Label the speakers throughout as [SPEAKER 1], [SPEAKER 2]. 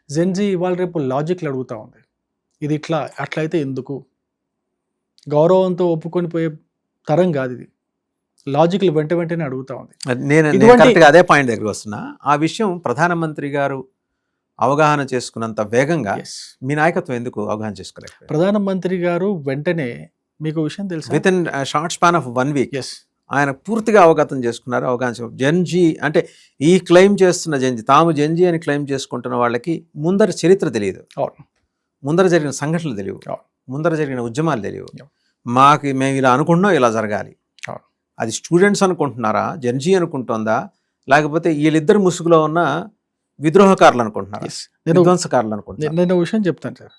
[SPEAKER 1] Gen Z ఇవాళ రేపు లాజిక్లు అడుగుతూ ఉంది. ఇది ఇట్లా అట్లయితే ఎందుకు, గౌరవంతో ఒప్పుకొని పోయే తరం కాదు ఇది. లాజిక్లు వెంటనే అడుగుతూ ఉంది.
[SPEAKER 2] నేను కరెక్ట్గా అదే పాయింట్ దగ్గరికి వస్తున్నా. ఆ విషయం ప్రధానమంత్రి గారు అవగాహన చేసుకున్నంత వేగంగా మీ నాయకత్వం ఎందుకు అవగాహన చేసుకోలేదు?
[SPEAKER 1] ప్రధానమంత్రి గారు వెంటనే, మీకు విషయం తెలుసు,
[SPEAKER 2] with in short span of 1 week ఆయన పూర్తిగా అవగతం చేసుకున్నారు. అవగాహన జెన్జీ అంటే ఈ క్లెయిమ్ చేస్తున్న జెన్జీ, తాము జెన్జీ అని క్లెయిమ్ చేసుకుంటున్న వాళ్ళకి ముందర చరిత్ర తెలియదు, ముందర జరిగిన సంఘటనలు తెలియవు, ముందర జరిగిన ఉద్యమాలు తెలియవు. మేము ఇలా అనుకుంటున్నాం, ఇలా జరగాలి. అది స్టూడెంట్స్ అనుకుంటున్నారా, జెన్జీ అనుకుంటుందా, లేకపోతే వీళ్ళిద్దరు ముసుగులో ఉన్న విద్రోహకారులు అనుకుంటున్నారా, విధ్వంసకారులు అనుకుంటున్నారు?
[SPEAKER 1] నేను విషయం చెప్తాను సార్.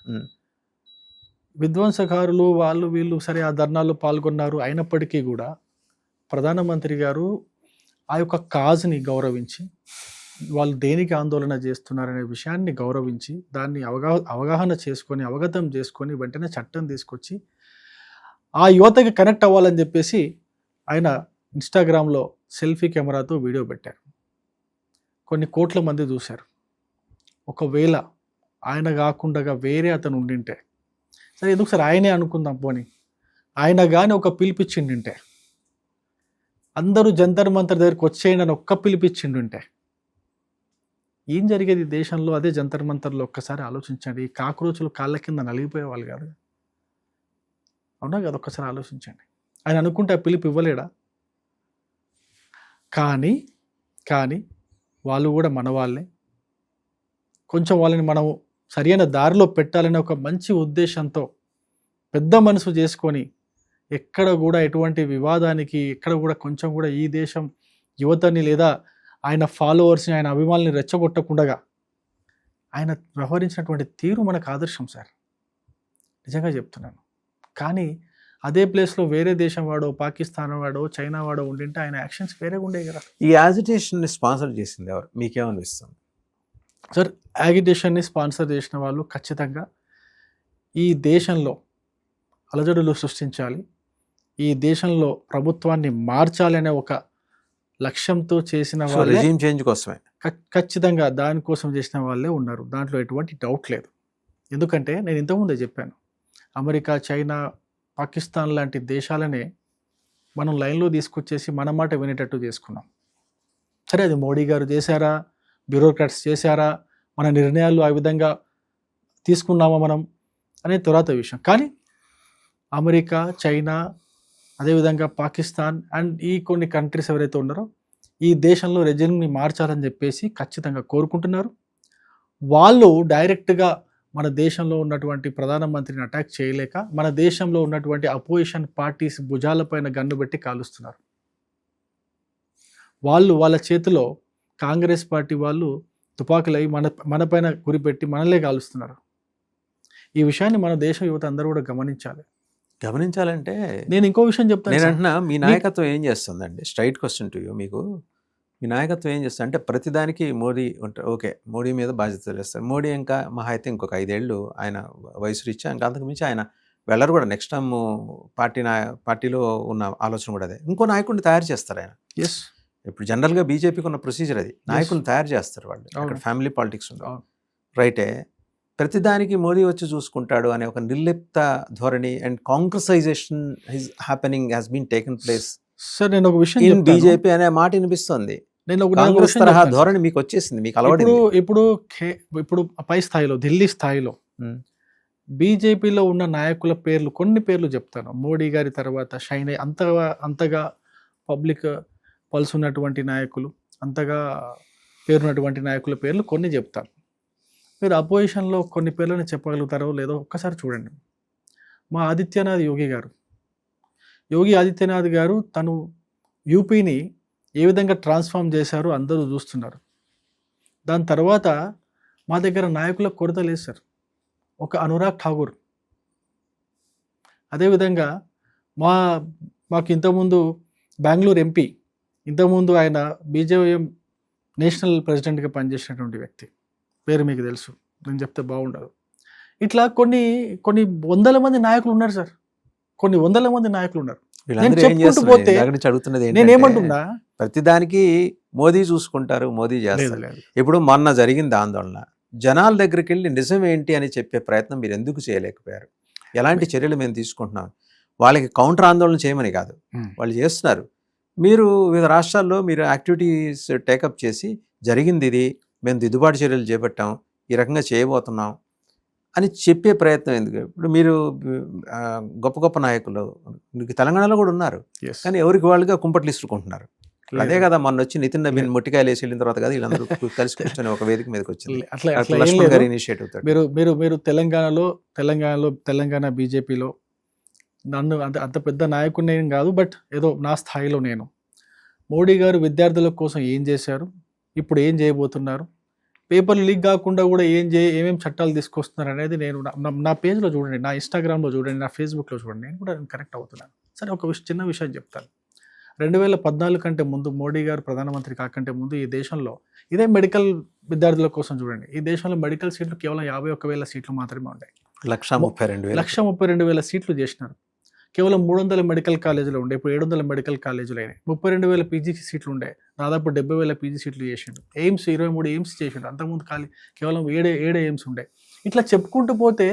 [SPEAKER 1] విధ్వంసకారులు వాళ్ళు వీళ్ళు సరే ఆ ధర్నాల్లో పాల్గొన్నారు. అయినప్పటికీ కూడా ప్రధానమంత్రి గారు ఆ యొక్క కాజ్ని గౌరవించి, వాళ్ళు దేనికి ఆందోళన చేస్తున్నారనే విషయాన్ని గౌరవించి, దాన్ని అవగాహన చేసుకొని, అవగతం చేసుకొని వెంటనే చట్టం తీసుకొచ్చి ఆ యువతకి కనెక్ట్ అవ్వాలని చెప్పేసి ఆయన ఇన్స్టాగ్రామ్లో సెల్ఫీ కెమెరాతో వీడియో పెట్టారు. కొన్ని కోట్ల మంది చూశారు. ఒకవేళ ఆయన కాకుండా వేరే అతను ఉండింటే, సరే ఎందుకు సార్ ఆయనే అనుకుందాం పోనీ, ఆయన కానీ ఒక పిలిపించిండింటే, అందరూ జంతర్ మంతర్ దగ్గరికి వచ్చేయండి అని ఒక్క పిలిపించిండుంటే ఏం జరిగేది దేశంలో? అదే జంతర్ మంతర్లో ఒక్కసారి ఆలోచించండి. ఈ కాక్రోచులు కాళ్ళ కింద నలిగిపోయేవాళ్ళు కాదు, అవునా కదా? ఒక్కసారి ఆలోచించండి. ఆయన అనుకుంటే ఆ పిలుపు ఇవ్వలేడా? కానీ వాళ్ళు కూడా మన వాళ్ళే. కొంచెం వాళ్ళని మనం సరైన దారిలో పెట్టాలనే ఒక మంచి ఉద్దేశంతో పెద్ద మనసు చేసుకొని, ఎక్కడ కూడా ఎటువంటి వివాదానికి, ఎక్కడ కూడా కొంచెం కూడా ఈ దేశం యువతని లేదా ఆయన ఫాలోవర్స్ని, ఆయన అభిమానుల్ని రెచ్చగొట్టకుండా ఆయన వ్యవహరించినటువంటి తీరు మనకు ఆదర్శం సార్, నిజంగా చెప్తున్నాను. కానీ అదే ప్లేస్లో వేరే దేశం వాడో, పాకిస్తాన్ వాడో, చైనా వాడో ఉండింటే ఆయన యాక్షన్స్ వేరేగా ఉండేవి కదా.
[SPEAKER 2] ఈ యాజిటేషన్ని స్పాన్సర్ చేసింది ఎవరు, మీకేమనిపిస్తుంది
[SPEAKER 1] సార్? యాజిటేషన్ని స్పాన్సర్ చేసిన వాళ్ళు ఖచ్చితంగా ఈ దేశంలో అలజడులు సృష్టించాలి, ఈ దేశంలో ప్రభుత్వాన్ని మార్చాలి అనే ఒక లక్ష్యంతో చేసిన వాళ్ళు,
[SPEAKER 2] రెజ్యూమ్ చేంజ్ కోసమే
[SPEAKER 1] ఖచ్చితంగా దానికోసం చేసిన వాళ్ళే ఉన్నారు. దాంట్లో ఎటువంటి డౌట్ లేదు. ఎందుకంటే నేను ఇంతకుముందే చెప్పాను, అమెరికా, చైనా, పాకిస్తాన్ లాంటి దేశాలనే మనం లైన్లో తీసుకొచ్చేసి మన మాట వినేటట్టు చేసుకున్నాం. సరే అది మోడీ గారు చేశారా, బ్యూరోక్రాట్స్ చేశారా, మన నిర్ణయాలు ఆ విధంగా తీసుకున్నామా మనం అనే తర్వాత విషయం. కానీ అమెరికా, చైనా, అదేవిధంగా పాకిస్తాన్ అండ్ ఈ కొన్ని కంట్రీస్ ఎవరైతే ఉన్నారో ఈ దేశంలో రెజిమ్ని మార్చాలని చెప్పేసి ఖచ్చితంగా కోరుకుంటున్నారు. వాళ్ళు డైరెక్ట్గా మన దేశంలో ఉన్నటువంటి ప్రధానమంత్రిని అటాక్ చేయలేక మన దేశంలో ఉన్నటువంటి అపోజిషన్ పార్టీస్ భుజాలపైన గన్ను పెట్టి కాలుస్తున్నారు. వాళ్ళ చేతిలో కాంగ్రెస్ పార్టీ వాళ్ళు తుపాకులై మన పైన గురిపెట్టి మనలే కాలుస్తున్నారు. ఈ విషయాన్ని మన దేశ యువత అందరూ కూడా గమనించాలంటే నేను ఇంకో విషయం చెప్తాను.
[SPEAKER 2] నేను అంటున్నా, మీ నాయకత్వం ఏం చేస్తుందండి? Straight question to you. మీకు మీ నాయకత్వం ఏం చేస్తుంది అంటే, ప్రతిదానికి మోడీ ఉంటారు, ఓకే మోడీ మీద బాధ్యతలు వేస్తారు. మోడీ ఇంకా మహా అయితే ఇంకొక 5 ఏళ్ళు ఆయన వయసు రీత్యా, ఇంకా అంతకుమించి ఆయన వెళ్ళరు కూడా. నెక్స్ట్ టైం పార్టీలో ఉన్న ఆలోచన కూడా అదే. ఇంకో నాయకుడిని తయారు చేస్తారు ఆయన. ఇప్పుడు జనరల్గా బీజేపీకి ఉన్న ప్రొసీజర్ అది, నాయకుడిని తయారు చేస్తారు వాళ్ళు. అక్కడ ఫ్యామిలీ పాలిటిక్స్ ఉండవు, రైటే. ప్రతిదానికి మోడీ వచ్చి చూసుకుంటాడు అనే ఒక నిర్లిప్త ధోరణి and congressization happening been taken place.
[SPEAKER 1] Sir నేను ఒక విషయం,
[SPEAKER 2] బీజేపీ అనే మాట వినిపిస్తుంది. నేను కాంగ్రెస్ తరహా ధోరణి మీకు వచ్చేసింది, మీకు అలవాటు.
[SPEAKER 1] ఇప్పుడు పై స్థాయిలో, ఢిల్లీ స్థాయిలో బీజేపీలో ఉన్న నాయకుల పేర్లు, కొన్ని పేర్లు చెప్తాను. మోడీ గారి తర్వాత షైన్ అంతగా పబ్లిక్ పల్స్ ఉన్నటువంటి నాయకులు, అంతగా పేరున్నటువంటి నాయకుల పేర్లు కొన్ని చెప్తాను. మీరు అపోజిషన్లో కొన్ని పేర్లను చెప్పగలుగుతారో లేదో ఒక్కసారి చూడండి. మా ఆదిత్యనాథ్ యోగి ఆదిత్యనాథ్ గారు తను యూపీని ఏ విధంగా ట్రాన్స్ఫార్మ్ చేశారో అందరూ చూస్తున్నారు. దాని తర్వాత మా దగ్గర నాయకుల కొరత లేదు సార్. ఒక అనురాగ్ ఠాగూర్, అదేవిధంగా మాకు ఇంతకుముందు బెంగళూరు ఎంపీ, ఇంతకుముందు ఆయన బీజేపీ నేషనల్ ప్రెసిడెంట్గా పనిచేసినటువంటి వ్యక్తి, పేరు మీకు తెలుసు, నేను చెప్తే బాగుండదు. ఇట్లా కొన్ని వందల మంది నాయకులు ఉన్నారు సార్, కొన్ని వందల మంది నాయకులు ఉన్నారు.
[SPEAKER 2] ప్రతిదానికి మోదీ చూసుకుంటారు, మోదీ చేస్తారు. ఇప్పుడు మొన్న జరిగింది ఆందోళన, జనాల దగ్గరికి వెళ్ళి నిజం ఏంటి అని చెప్పే ప్రయత్నం మీరు ఎందుకు చేయలేకపోయారు? ఎలాంటి చర్యలు మేము తీసుకుంటున్నాం? వాళ్ళకి కౌంటర్ ఆందోళన చేయమని కాదు, వాళ్ళు చేస్తున్నారు. మీరు వివిధ రాష్ట్రాల్లో మీరు యాక్టివిటీస్ టేకప్ చేసి జరిగింది ఇది, మేము దిద్దుబాటు చర్యలు చేపట్టాం, ఈ రకంగా చేయబోతున్నాం అని చెప్పే ప్రయత్నం ఎందుకు? ఇప్పుడు మీరు గొప్ప గొప్ప నాయకులు మీకు తెలంగాణలో కూడా ఉన్నారు, కానీ ఎవరికి వాళ్ళుగా కుంపట్లు ఇసుకుంటున్నారు. అదే కదా మొన్న వచ్చి నితిన్ నబీన్ మొట్టికాయలు వేసి వెళ్ళిన తర్వాత కదా వీళ్ళందరూ కలిసి కూర్చొని ఒక వేదిక మీదకి వచ్చింది. లక్ష్మణ్ గారి ఇనిషియేటివ్ తోటి.
[SPEAKER 1] మీరు తెలంగాణ బీజేపీలో నన్ను అంత పెద్ద నాయకుడిని ఏం కాదు, బట్ ఏదో నా స్థాయిలో నేను మోడీ గారు విద్యార్థుల కోసం ఏం చేశారు, ఇప్పుడు ఏం చేయబోతున్నారు, పేపర్లు లీక్ కాకుండా కూడా ఏమేమి చట్టాలు తీసుకొస్తున్నారు అనేది నేను నా పేజ్లో చూడండి, నా ఇన్స్టాగ్రామ్లో చూడండి, నా ఫేస్బుక్లో చూడండి, నేను కూడా కనెక్ట్ అవుతున్నాను. సరే, ఒక చిన్న విషయం చెప్తాను. 2014 కంటే ముందు, మోడీ గారు ప్రధానమంత్రి కాకంటే ముందు ఈ దేశంలో ఇదే మెడికల్ విద్యార్థుల కోసం చూడండి, ఈ దేశంలో మెడికల్ సీట్లు కేవలం 51,000 సీట్లు మాత్రమే ఉన్నాయి. 132,000 సీట్లు చేసినారు. కేవలం 300 మెడికల్ కాలేజీలు ఉండే, ఇప్పుడు 700 మెడికల్ కాలేజీలు అయినాయి. 32,000 పీజీ సీట్లు ఉండే, దాదాపు 70,000 పీజీ సీట్లు చేసిండు. ఎయిమ్స్ 23 ఎయిమ్స్ చేసిండు, అంతకుముందు కేవలం 7 ఎయిమ్స్ ఉండే. ఇట్లా చెప్పుకుంటూ పోతే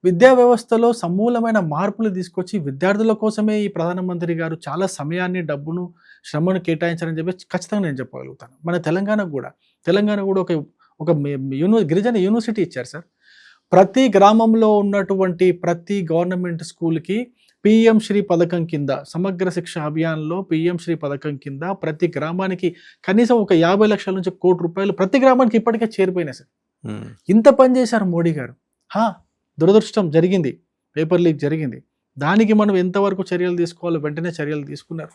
[SPEAKER 1] విద్యా వ్యవస్థలో సమూలమైన మార్పులు తీసుకొచ్చి విద్యార్థుల కోసమే ఈ ప్రధానమంత్రి గారు చాలా సమయాన్ని, డబ్బును, శ్రమను కేటాయించారని చెప్పి ఖచ్చితంగా నేను చెప్పగలుగుతాను. మన తెలంగాణ కూడా ఒక గిరిజన యూనివర్సిటీ ఇచ్చారు సార్. ప్రతి గ్రామంలో ఉన్నటువంటి ప్రతి గవర్నమెంట్ స్కూల్కి పిఎం శ్రీ పథకం కింద, సమగ్ర శిక్ష అభియాన్లో పిఎం శ్రీ పథకం కింద ప్రతి గ్రామానికి కనీసం ఒక 50 లక్షల నుంచి ₹1 కోటి ప్రతి గ్రామానికి ఇప్పటికే చేరిపోయినాయి సార్. ఇంత పని చేశారు మోడీ గారు. దురదృష్టం జరిగింది, పేపర్ లీక్ జరిగింది. దానికి మనం ఎంతవరకు చర్యలు తీసుకోవాలో వెంటనే చర్యలు తీసుకున్నారు.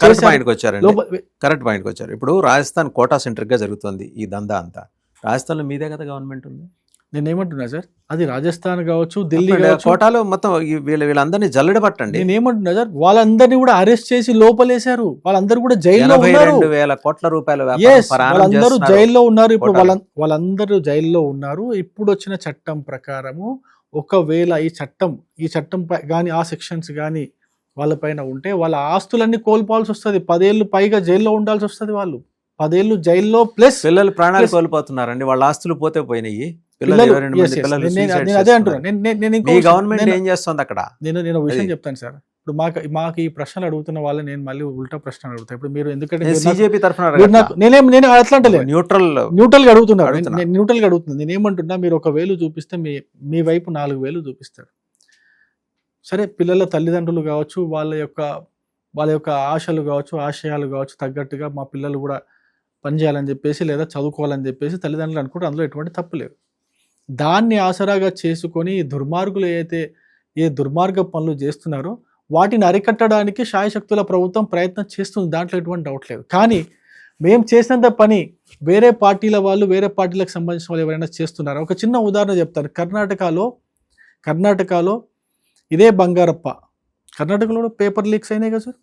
[SPEAKER 2] కరెక్ట్ పాయింట్కి వచ్చారు. ఇప్పుడు రాజస్థాన్ కోటా సెంటర్గా జరుగుతుంది ఈ దందా అంతా. రాజస్థాన్లో మీదే కదా గవర్నమెంట్ ఉంది.
[SPEAKER 1] నేనేమంటున్నా సార్, అది రాజస్థాన్ కావచ్చు, ఢిల్లీ కావచ్చు,
[SPEAKER 2] కోటాలో మొత్తం వీళ్ళందరూ జల్లెడబట్టండి.
[SPEAKER 1] నేనేమంటున్నా సార్, వాళ్ళందరినీ కూడా అరెస్ట్ చేసి లోపలేశారు. వాళ్ళందరూ కూడా జైల్లో ఉన్నారు.
[SPEAKER 2] 82,000 కోట్ల రూపాయలు
[SPEAKER 1] వాళ్ళందరూ జైల్లో ఉన్నారు. ఇప్పుడు వాళ్ళందరూ జైల్లో ఉన్నారు. ఇప్పుడు వచ్చిన చట్టం ప్రకారము ఒకవేళ ఈ చట్టం కానీ ఆ సెక్షన్స్ కానీ వాళ్ళపైన ఉంటే వాళ్ళ ఆస్తులన్నీ కోల్పోవాల్సి వస్తుంది. 10 ఏళ్ళు పైగా జైల్లో ఉండాల్సి వస్తుంది. వాళ్ళు 10 ఏళ్ళు జైల్లో ప్లస్
[SPEAKER 2] పిల్లలు ప్రాణాలు కోల్పోతున్నారండి. వాళ్ళ ఆస్తులు పోతే పోయినాయి.
[SPEAKER 1] అదే అంటున్నా.
[SPEAKER 2] గవర్నమెంట్ ఏం చేస్తుంది అక్కడ?
[SPEAKER 1] నేను విషయం చెప్తాను సార్. ఇప్పుడు మాకు ఈ ప్రశ్నలు అడుగుతున్న వాళ్ళని నేను మళ్ళీ ఉల్టా ప్రశ్న అడుగుతాను. ఇప్పుడు మీరు ఎందుకంటే
[SPEAKER 2] బీజేపీ తరఫున
[SPEAKER 1] నేను అట్లా అంటలేదు, న్యూట్రల్ గా అడుగుతున్నారు. న్యూట్రల్ గా అడుగుతుంది. నేనేమంటున్నా, మీరు 1,000 చూపిస్తే మీ వైపు 4,000 చూపిస్తారు. సరే, పిల్లల తల్లిదండ్రులు కావచ్చు, వాళ్ళ యొక్క ఆశలు కావచ్చు, ఆశయాలు కావచ్చు తగ్గట్టుగా మా పిల్లలు కూడా పనిచేయాలని చెప్పేసి లేదా చదువుకోవాలని చెప్పేసి తల్లిదండ్రులు అనుకుంటే అందులో ఎటువంటి తప్పు లేదు. దాన్ని ఆసరాగా చేసుకొని దుర్మార్గులు ఏ దుర్మార్గ పనులు చేస్తున్నారో వాటిని అరికట్టడానికి శాయశక్తుల ప్రభుత్వం ప్రయత్నం చేస్తుంది. దాంట్లో ఎటువంటి డౌట్ లేదు. కానీ మేము చేసినంత పని వేరే పార్టీలకు సంబంధించిన వాళ్ళు ఎవరైనా చేస్తున్నారు. ఒక చిన్న ఉదాహరణ చెప్తాను. కర్ణాటకలో ఇదే బంగారప్ప, కర్ణాటకలో పేపర్ లీక్స్ అయినాయి కదా సార్.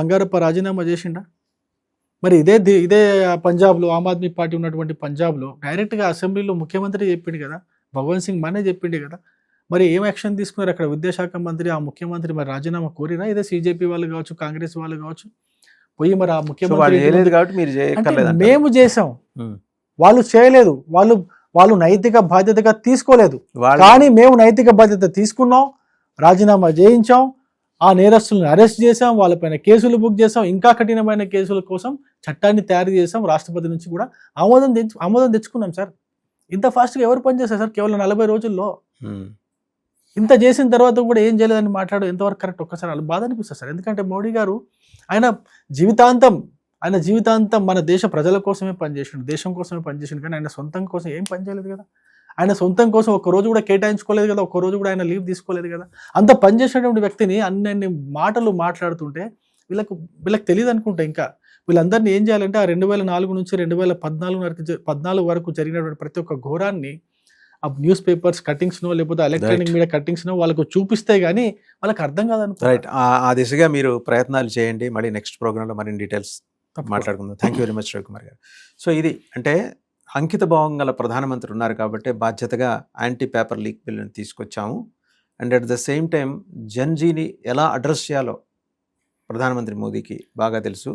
[SPEAKER 1] బంగారప్ప రాజీనామా చేసిండా? మరి ఇదే పంజాబ్లో ఆమ్ ఆద్మీ పార్టీ ఉన్నటువంటి పంజాబ్లో డైరెక్ట్గా అసెంబ్లీలో ముఖ్యమంత్రి చెప్పిండు కదా, భగవంత్ సింగ్ మానే చెప్పిండు కదా. మరి ఏం యాక్షన్ తీసుకున్నారు అక్కడ విద్యాశాఖ మంత్రి, ఆ ముఖ్యమంత్రి మరి రాజీనామా కోరిరా? ఇదే CJP వాళ్ళు కావచ్చు, కాంగ్రెస్ వాళ్ళు కావచ్చు పోయి మరి ఆ ముఖ్యమంత్రి మేము చేసాం, వాళ్ళు చేయలేదు, వాళ్ళు నైతిక బాధ్యతగా తీసుకోలేదు. కానీ మేము నైతిక బాధ్యత తీసుకున్నాం, రాజీనామా చేయించాం, ఆ నేరస్తులను అరెస్ట్ చేసాం, వాళ్ళపైన కేసులు బుక్ చేసాం, ఇంకా కఠినమైన కేసుల కోసం చట్టాన్ని తయారు చేసాం. రాష్ట్రపతి నుంచి కూడా ఆమోదం తెచ్చుకున్నాం సార్. ఇంత ఫాస్ట్గా ఎవరు పనిచేస్తారు సార్? కేవలం 40 రోజుల్లో ఇంత చేసిన తర్వాత కూడా ఏం చేయలేదని మాట్లాడు ఎంతవరకు కరెక్ట్? ఒక్కసారి బాధ అనిపిస్తుంది సార్. ఎందుకంటే మోడీ గారు ఆయన జీవితాంతం మన దేశ ప్రజల కోసమే పనిచేసిండు, దేశం కోసమే పనిచేసిండు. కానీ ఆయన సొంతం కోసం ఏం పనిచేయలేదు కదా. ఆయన సొంతం కోసం ఒక్కరోజు కూడా కేటాయించుకోలేదు కదా, ఒక్కరోజు కూడా ఆయన లీవ్ తీసుకోలేదు కదా. అంత పనిచేసినటువంటి వ్యక్తిని అన్ని మాటలు మాట్లాడుతుంటే వీళ్ళకి తెలియదు అనుకుంటా. ఇంకా వీళ్ళందరినీ ఏం చేయాలంటే ఆ 2004 నుంచి 2014 వరకు జరిగినటువంటి ప్రతి ఒక్క ఘోరాన్ని ఆ న్యూస్ పేపర్స్ కట్టింగ్స్నో లేకపోతే ఎలక్ట్రానిక్ మీడియా కట్టింగ్స్నో వాళ్ళకు చూపిస్తే గానీ వాళ్ళకి అర్థం కాదనుకో.
[SPEAKER 2] రైట్, ఆ దిశగా మీరు ప్రయత్నాలు చేయండి. మళ్ళీ నెక్స్ట్ ప్రోగ్రాంలో మరిన్ని డీటెయిల్స్ మాట్లాడుకుందాం. Thank you very much Ravikumar గారు. సో ఇది అంటే అంకిత భావం గల ప్రధానమంత్రి ఉన్నారు కాబట్టి బాధ్యతగా యాంటీ పేపర్ లీక్ బిల్లుని తీసుకొచ్చాము. And at the same time జన్జీని ఎలా అడ్రస్ చేయాలో ప్రధానమంత్రి మోదీకి బాగా తెలుసు.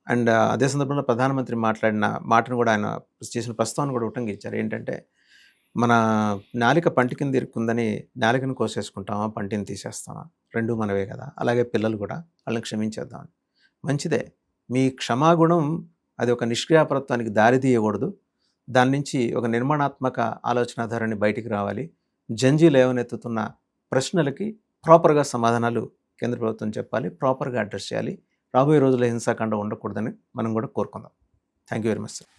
[SPEAKER 2] అండ్ అదే సందర్భంలో ప్రధానమంత్రి మాట్లాడిన మాటను కూడా ఆయన చేసిన ప్రస్తావన కూడా ఉటంకించారు. ఏంటంటే, మన నాలిక పంటి కింద ఇరుక్కుందని నాలికను కోసేసుకుంటామా, పంటిని తీసేస్తామా? రెండూ మనవే కదా! అలాగే పిల్లలు కూడా వాళ్ళని క్షమించేద్దాం. మంచిదే. మీ క్షమాగుణం అది ఒక నిష్క్రియాపరత్వానికి దారి తీయకూడదు. దాని నుంచి ఒక నిర్మాణాత్మక ఆలోచన ధోరణి బయటికి రావాలి. జంజీ లేవనెత్తుతున్న ప్రశ్నలకి ప్రాపర్‌గా సమాధానాలు కేంద్ర ప్రభుత్వం చెప్పాలి. ప్రాపర్‌గా అడ్రెస్ చేయాలి. రాబోయే రోజుల్లో హింసాకాండ ఉండకూడదని మనం కూడా కోరుకుందాం. Thank you very much sir.